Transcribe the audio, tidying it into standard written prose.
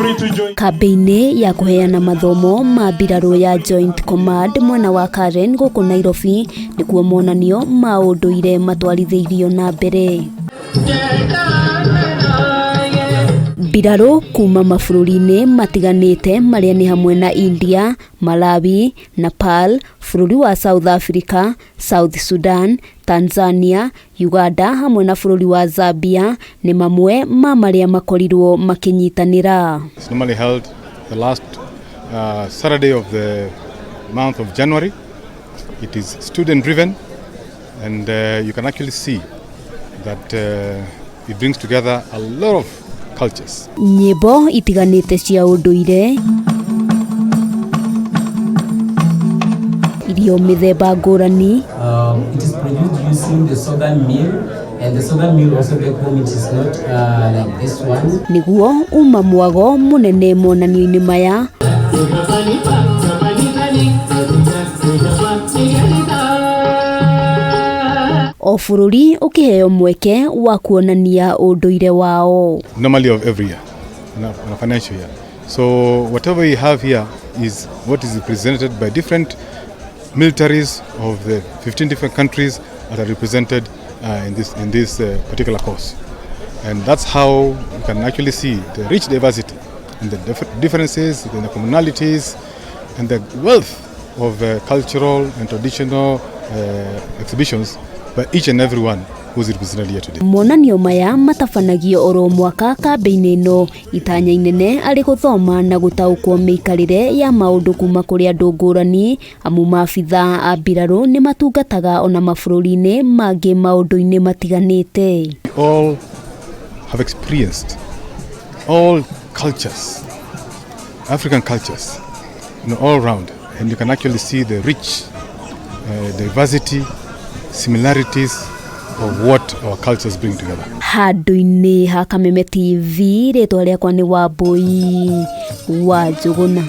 free to join. Kambi-INI ya kuheana mathomo ma Mbiraru ya Joint Command mwena wa Karen guku Nairobi nikuo monanio ma unduire matwarithirio na mbere. Mbiraru kuma mabũrũri-inĩ matiganĩte maria ni hamwe na India, Malawi, Nepal, bũrũri wa South Africa, South Sudan, Tanzania, Uganda hamwe na bũrũri wa Zambia ni mamwe ma maria makorirwo makinyitanira. It's normally held the last Saturday of the month of January. It is student driven, and you can actually see that it brings together a lot of cultures. NYIMBO itiganite cia unduire, IRIO mithemba ngurani. It is produced using the sorghum meal, and the sorghum meal also back home it is not like this one. Niguo uma mwago munene monanio-ini maya. O bũrũri ukiheo mweke wa kuonania unduire wao. Normally of every year, in a financial year. So whatever we have here is what is represented by different militaries of the 15 different countries that are represented in this particular course. And that's how you can actually see the rich diversity and the differences in the commonalities and the wealth of cultural and traditional exhibitions by each and every one who's represented here today. Monanio maya matabanagio oro mwaka kambi-ini ino itanya inene ari guthoma na gutaukwo miikarire ya maundu kuma kuri andu ngurani amu maabithaa a Mbiraru ni matungataga ona mabũrũri-ini mangi maundu-ini matiganite. We all have experienced all cultures, African cultures, all around, and you can actually see the rich diversity, similarities of what our cultures bring together. Handu-ini ha Kameme TV ritwa riakwa ni Wambui wa Njuguna.